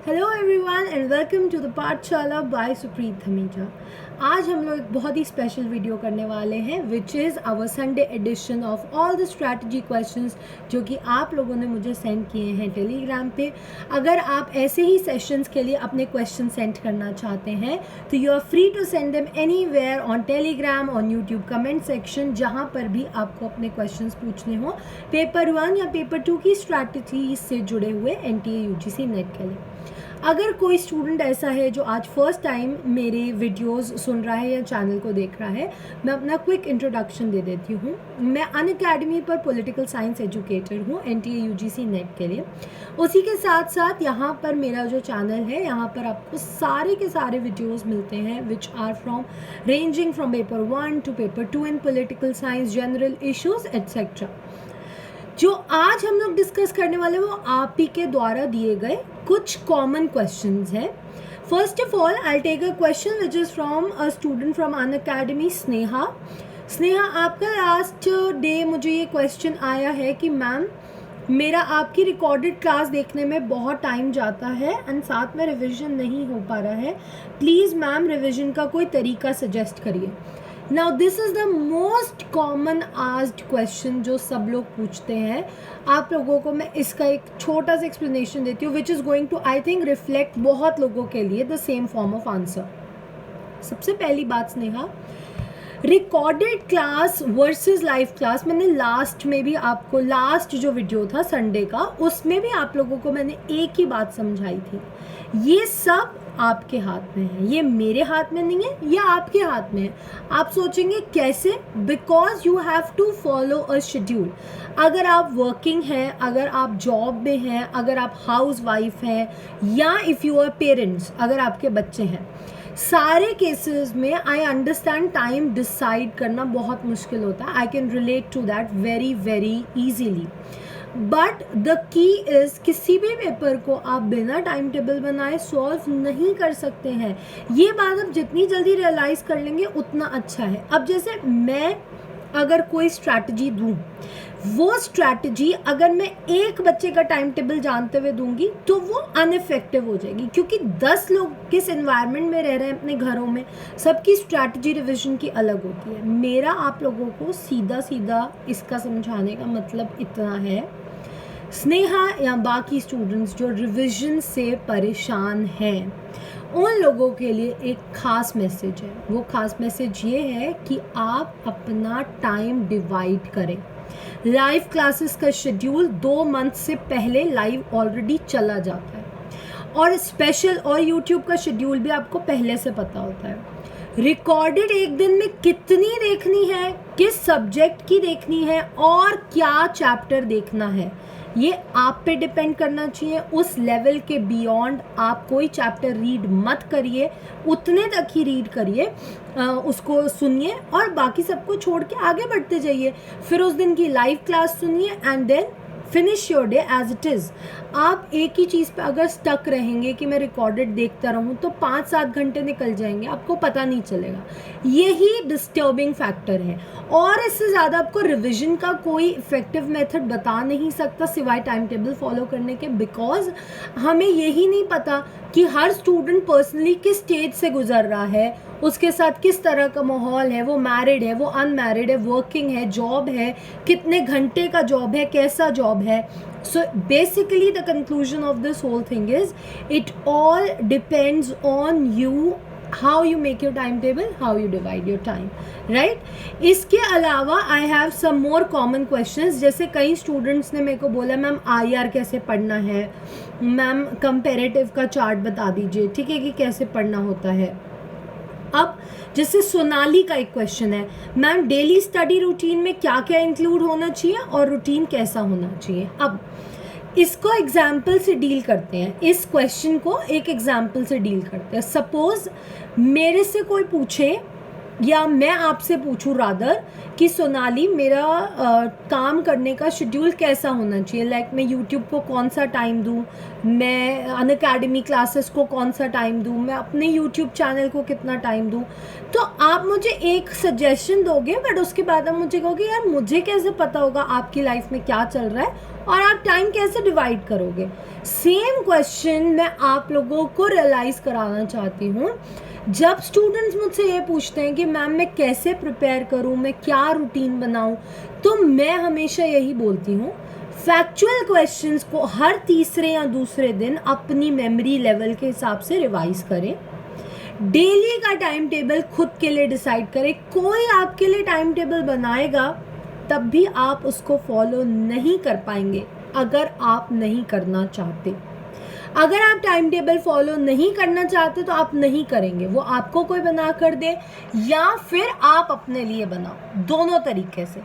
Hello everyone and welcome to the Pathshala by Supreet Dhamija. आज हम लोग एक बहुत ही स्पेशल वीडियो करने वाले हैं which is our Sunday edition of all the strategy questions जो कि आप लोगों ने मुझे सेंड किए हैं टेलीग्राम पे। अगर आप ऐसे ही सेशंस के लिए अपने क्वेश्चन सेंड करना चाहते हैं तो you are free to send them anywhere on Telegram, on YouTube comment section, जहाँ पर भी आपको अपने क्वेश्चंस पूछने हो पेपर 1 या पेपर 2 की स्ट्रैटेजी से जुड़े हुए NTA UGC नेट के लिए। अगर कोई स्टूडेंट ऐसा है जो आज फर्स्ट टाइम मेरे वीडियोस सुन रहा है या चैनल को देख रहा है, मैं अपना क्विक इंट्रोडक्शन दे देती हूँ। मैं अनअकैडमी पर पॉलिटिकल साइंस एजुकेटर हूँ NTA UGC नेट के लिए। उसी के साथ साथ यहाँ पर मेरा जो चैनल है, यहाँ पर आपको सारे के सारे वीडियोस मिलते हैं which are from ranging from paper 1 to paper 2 in political science, general issues etcetera. जो आज हम लोग डिस्कस करने वाले वो आप ही के द्वारा दिए गए कुछ कॉमन क्वेश्चंस हैं। First of all I take a question which is from a student from Unacademy, Sneha. Sneha, आपका लास्ट डे मुझे ये क्वेश्चन आया है कि मैम मेरा आपकी रिकॉर्डेड क्लास देखने में बहुत टाइम जाता है एंड साथ में रिविज़न नहीं हो पा रहा है, प्लीज़ मैम रिविज़न का कोई तरीका सजेस्ट करिए। Now this is the most common asked question जो सब लोग पूछते हैं। आप लोगों को मैं इसका एक छोटा सा एक्सप्लेनेशन देती हूँ which is going to I think reflect बहुत लोगों के लिए the same form of answer. सबसे पहली बात Sneha, recorded class versus live class, मैंने लास्ट में भी आपको लास्ट जो वीडियो था संडे का उसमें भी आप लोगों को मैंने एक ही बात समझाई थी। ये सब आपके हाथ में है, ये मेरे हाथ में नहीं है, ये आपके हाथ में है। आप सोचेंगे कैसे? Because you have to follow a schedule. अगर आप वर्किंग हैं, अगर आप जॉब में हैं, अगर आप हाउस वाइफ हैं या इफ़ यू आर पेरेंट्स, अगर आपके बच्चे हैं, सारे केसेस में आई अंडरस्टैंड टाइम डिसाइड करना बहुत मुश्किल होता है। I can relate to that very very easily. But the key is किसी भी पेपर को आप बिना टाइम टेबल बनाए सॉल्व नहीं कर सकते हैं। ये बात आप जितनी जल्दी रियलाइज़ कर लेंगे उतना अच्छा है। अब जैसे मैं अगर कोई स्ट्रैटेजी दूँ, वो स्ट्रैटेजी अगर मैं एक बच्चे का टाइम टेबल जानते हुए दूंगी तो वो अनइफेक्टिव हो जाएगी, क्योंकि 10 लोग किस एनवायरनमेंट में रह रहे हैं अपने घरों में, सबकी स्ट्रैटेजी रिवीजन की अलग होती है। मेरा आप लोगों को सीधा सीधा इसका समझाने का मतलब इतना है, स्नेहा या बाकी स्टूडेंट्स जो रिवीजन से परेशान हैं उन लोगों के लिए एक ख़ास मैसेज है। वो ख़ास मैसेज ये है कि आप अपना टाइम डिवाइड करें। लाइव क्लासेस का शेड्यूल 2 मंथ से पहले लाइव ऑलरेडी चला जाता है और स्पेशल और यूट्यूब का शेड्यूल भी आपको पहले से पता होता है। रिकॉर्डेड एक दिन में कितनी देखनी है, किस सब्जेक्ट की देखनी है और क्या चैप्टर देखना है, ये आप पे डिपेंड करना चाहिए। उस लेवल के बियॉन्ड आप कोई चैप्टर रीड मत करिए, उतने तक ही रीड करिए, उसको सुनिए और बाकी सबको छोड़ के आगे बढ़ते जाइए। फिर उस दिन की लाइव क्लास सुनिए and then finish your day as it is. आप एक ही चीज़ पे अगर स्टक रहेंगे कि मैं रिकॉर्डेड देखता रहूँ तो 5-7 घंटे निकल जाएंगे, आपको पता नहीं चलेगा। यही डिस्टर्बिंग फैक्टर है और इससे ज़्यादा आपको रिवीजन का कोई इफेक्टिव मेथड बता नहीं सकता सिवाय टाइम टेबल फॉलो करने के, बिकॉज हमें यही नहीं पता कि हर स्टूडेंट पर्सनली किस स्टेज से गुजर रहा है, उसके साथ किस तरह का माहौल है, वो मैरिड है, वो अनमैरिड है, वर्किंग है, जॉब है, कितने घंटे का जॉब है, कैसा जॉब है। So basically the conclusion of this whole thing is it all depends on you, how you make your timetable, how you divide your time, right? इसके अलावा I have some more common questions। जैसे कई students ने मेरे को बोला ma'am IR कैसे पढ़ना है, मैम कंपेरेटिव का चार्ट बता दीजिए, ठीक है, कि कैसे पढ़ना होता है। अब जैसे सोनाली का एक क्वेश्चन है, मैम डेली स्टडी रूटीन में क्या क्या इंक्लूड होना चाहिए और रूटीन कैसा होना चाहिए। अब इसको एग्जाम्पल से डील करते हैं, इस क्वेश्चन को एक एग्जाम्पल से डील करते हैं। सपोज मेरे से कोई पूछे या मैं आपसे पूछूं रादर कि सोनाली मेरा काम करने का शेड्यूल कैसा होना चाहिए, लाइक मैं यूट्यूब को कौन सा टाइम दूं, मैं अनअकैडमी क्लासेस को कौन सा टाइम दूं, मैं अपने यूट्यूब चैनल को कितना टाइम दूं, तो आप मुझे एक सजेशन दोगे बट उसके बाद आप मुझे कहोगे यार मुझे कैसे पता होगा आपकी लाइफ में क्या चल रहा है और आप टाइम कैसे डिवाइड करोगे? सेम क्वेश्चन मैं आप लोगों को रियलाइज़ कराना चाहती हूँ। जब स्टूडेंट्स मुझसे ये पूछते हैं कि मैम मैं कैसे प्रिपेयर करूँ, मैं क्या रूटीन बनाऊँ, तो मैं हमेशा यही बोलती हूँ, फैक्चुअल क्वेश्चंस को हर तीसरे या दूसरे दिन अपनी मेमोरी लेवल के हिसाब से रिवाइज करें। डेली का टाइम टेबल खुद के लिए डिसाइड करें। कोई आपके लिए टाइम टेबल बनाएगा तब भी आप उसको फॉलो नहीं कर पाएंगे अगर आप नहीं करना चाहते। अगर आप टाइम टेबल फॉलो नहीं करना चाहते तो आप नहीं करेंगे, वो आपको कोई बना कर दे या फिर आप अपने लिए बनाओ, दोनों तरीके से।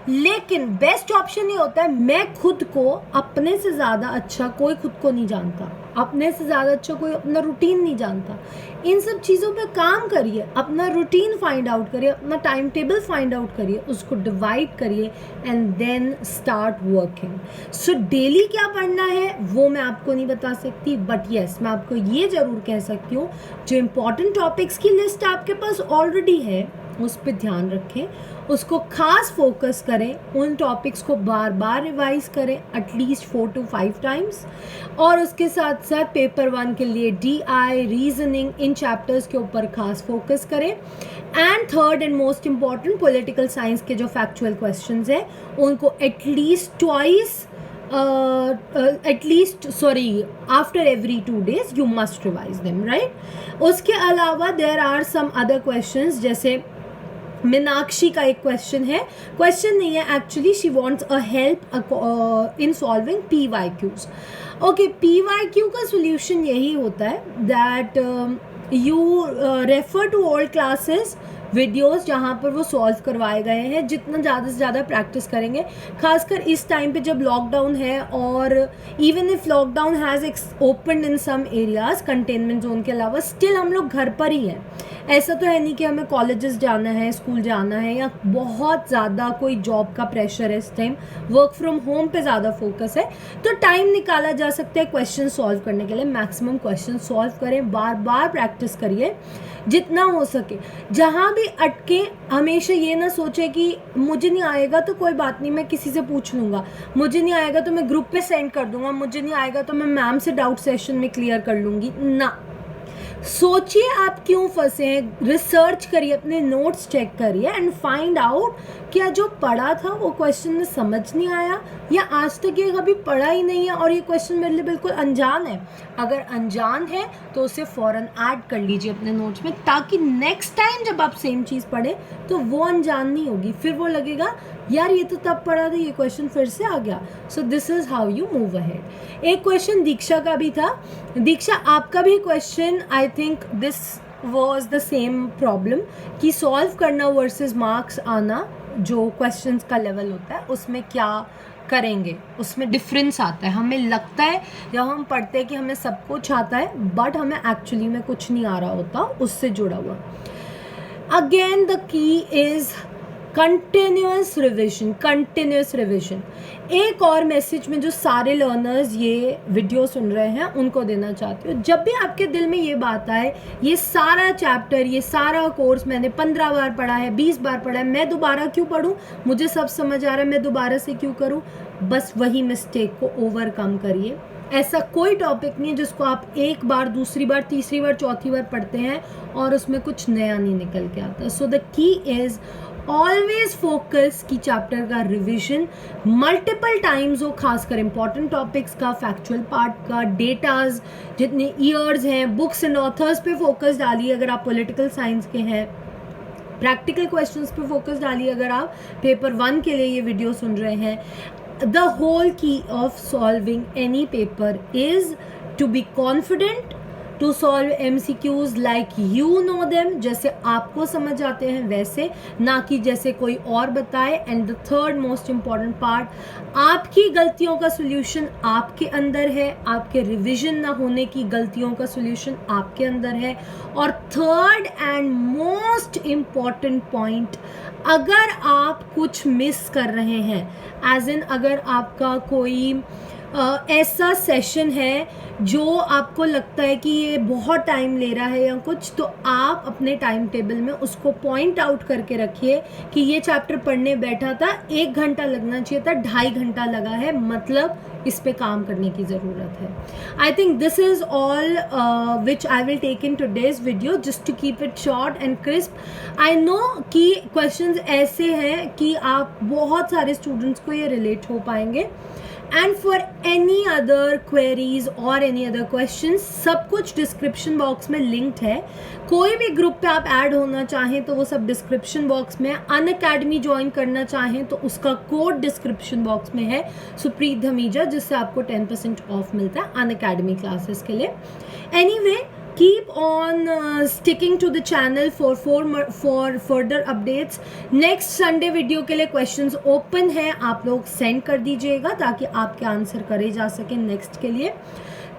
लेकिन बेस्ट ऑप्शन ये होता है, मैं खुद को अपने से ज़्यादा अच्छा कोई खुद को नहीं जानता, अपने से ज़्यादा अच्छा कोई अपना रूटीन नहीं जानता। इन सब चीज़ों पे काम करिए, अपना रूटीन फाइंड आउट करिए, अपना टाइम टेबल फाइंड आउट करिए, उसको डिवाइड करिए and then start working. So daily क्या पढ़ना है वो मैं आपको नहीं बता सकती, बट येस मैं आपको ये ज़रूर कह सकती हूँ, जो इम्पॉर्टेंट टॉपिक्स की लिस्ट आपके पास ऑलरेडी है उस पर ध्यान रखें, उसको खास फोकस करें, उन टॉपिक्स को बार बार रिवाइज करें एटलीस्ट 4 to 5 टाइम्स, और उसके साथ साथ पेपर 1 के लिए DI, रीजनिंग, इन चैप्टर्स के ऊपर खास फोकस करें। And third and most important, political science के जो फैक्चुअल क्वेश्चंस हैं उनको at least twice after every 2 days you must revise them, right? उसके अलावा there are some other questions, जैसे मीनाक्षी का एक क्वेश्चन है, क्वेश्चन नहीं है actually, she wants a help in solving PYQs। Okay, PYQ का सोल्यूशन यही होता है that you refer to old classes videos जहाँ पर वो सॉल्व करवाए गए हैं। जितना ज़्यादा से ज़्यादा प्रैक्टिस करेंगे, खासकर इस टाइम पे जब लॉकडाउन है, और even if lockdown has open in some areas containment zone के अलावा, स्टिल हम लोग घर पर ही हैं। ऐसा तो है नहीं कि हमें कॉलेजेस जाना है, स्कूल जाना है, या बहुत ज़्यादा कोई जॉब का प्रेशर है इस टाइम, वर्क फ्रॉम होम पे ज़्यादा फोकस है, तो टाइम निकाला जा सकता है क्वेश्चन सॉल्व करने के लिए। मैक्सिमम क्वेश्चन सॉल्व करें, बार बार प्रैक्टिस करिए जितना हो सके। जहाँ भी अटके हमेशा ये ना सोचे कि मुझे नहीं आएगा तो कोई बात नहीं, मैं किसी से पूछ लूँगा, मुझे नहीं आएगा तो मैं ग्रुप पे सेंड कर दूँगा, मुझे नहीं आएगा तो मैं मैम से डाउट सेशन में क्लियर कर लूँगी ना। सोचिए आप क्यों फंसे हैं, रिसर्च करिए, अपने नोट्स चेक करिए एंड फाइंड आउट क्या जो पढ़ा था वो क्वेश्चन में समझ नहीं आया, या आज तक ये कभी पढ़ा ही नहीं है और ये क्वेश्चन मेरे लिए बिल्कुल अनजान है। अगर अनजान है तो उसे फ़ौरन ऐड कर लीजिए अपने नोट्स में, ताकि नेक्स्ट टाइम जब आप सेम चीज़ पढ़ें तो वो अनजान नहीं होगी, फिर वो लगेगा यार ये तो तब पढ़ा था, ये क्वेश्चन फिर से आ गया। So this is how you move ahead. एक क्वेश्चन दीक्षा का भी था। दीक्षा, आपका भी question, I think this was the same problem कि सॉल्व करना वर्सेस मार्क्स आना, जो क्वेश्चंस का लेवल होता है उसमें क्या करेंगे, उसमें डिफरेंस आता है। हमें लगता है जब हम पढ़ते हैं कि हमें सब कुछ आता है, बट हमें एक्चुअली में कुछ नहीं आ रहा होता उससे जुड़ा हुआ। Again the key is continuous revision. एक और मैसेज में जो सारे लर्नर्स ये वीडियो सुन रहे हैं उनको देना चाहती हूँ, जब भी आपके दिल में ये बात आए ये सारा चैप्टर, ये सारा कोर्स मैंने 15 बार पढ़ा है, 20 बार पढ़ा है, मैं दोबारा क्यों पढूं, मुझे सब समझ आ रहा है, मैं दोबारा से क्यों करूँ, बस वही मिस्टेक को ओवरकम करिए। ऐसा कोई टॉपिक नहीं है जिसको आप एक बार, दूसरी बार, तीसरी बार, चौथी बार पढ़ते हैं और उसमें कुछ नया नहीं निकल के आता। So the key is always focus की चैप्टर का रिविजन मल्टीपल टाइम्स हो, खासकर इंपॉर्टेंट टॉपिक्स का, फैक्चुअल पार्ट का, डेटाज जितने ईयर्स हैं, बुक्स एंड ऑथर्स पे फोकस डालिए अगर आप पॉलिटिकल साइंस के हैं, प्रैक्टिकल क्वेश्चंस पे फोकस डालिए अगर आप पेपर 1 के लिए ये वीडियो सुन रहे हैं। The whole key of solving any paper is to be confident, to solve MCQs like you know them, जैसे आपको समझ आते हैं वैसे, ना कि जैसे कोई और बताए। And the third most important part, आपकी गलतियों का सोल्यूशन आपके अंदर है, आपके रिविजन ना होने की गलतियों का सोल्यूशन आपके अंदर है। और third and most important point, अगर आप कुछ मिस कर रहे हैं, एज इन अगर आपका कोई ऐसा सेशन है जो आपको लगता है कि ये बहुत टाइम ले रहा है या कुछ, तो आप अपने टाइम टेबल में उसको पॉइंट आउट करके रखिए कि ये चैप्टर पढ़ने बैठा था 1 घंटा लगना चाहिए था, 2.5 घंटा लगा है, मतलब इस पे काम करने की ज़रूरत है. I think this is all which I will take in today's video just to keep it short and crisp. I know कि क्वेश्चंस ऐसे हैं कि आप बहुत सारे स्टूडेंट्स को ये रिलेट हो पाएंगे. And for any other queries और एनी अदर क्वेश्चन, सब कुछ डिस्क्रिप्शन बॉक्स में लिंक्ड है. कोई भी ग्रुप पे आप ऐड होना चाहें तो वो सब डिस्क्रिप्शन बॉक्स में. अनअकैडमी ज्वाइन करना चाहें तो उसका कोड डिस्क्रिप्शन बॉक्स में है, सुप्रीत धमीजा, जिससे आपको 10% ऑफ मिलता है अनअकैडमी क्लासेस के लिए. Anyway, keep on sticking to the channel for further updates. Next Sunday video के लिए questions open है, आप लोग send कर दीजिएगा ताकि आपके आंसर करे जा सके नेक्स्ट के लिए.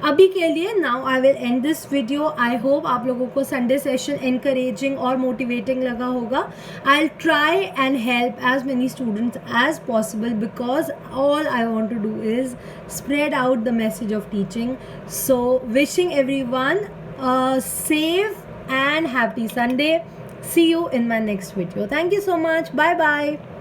अभी के लिए now I will end this video. I hope आप लोगों को संडे सेशन एनकरेजिंग और मोटिवेटिंग लगा होगा. I will try and help as many students as possible because all I want to do is spread out the message of teaching. So wishing everyone a safe and happy Sunday. See you in my next video. Thank you so much. Bye bye.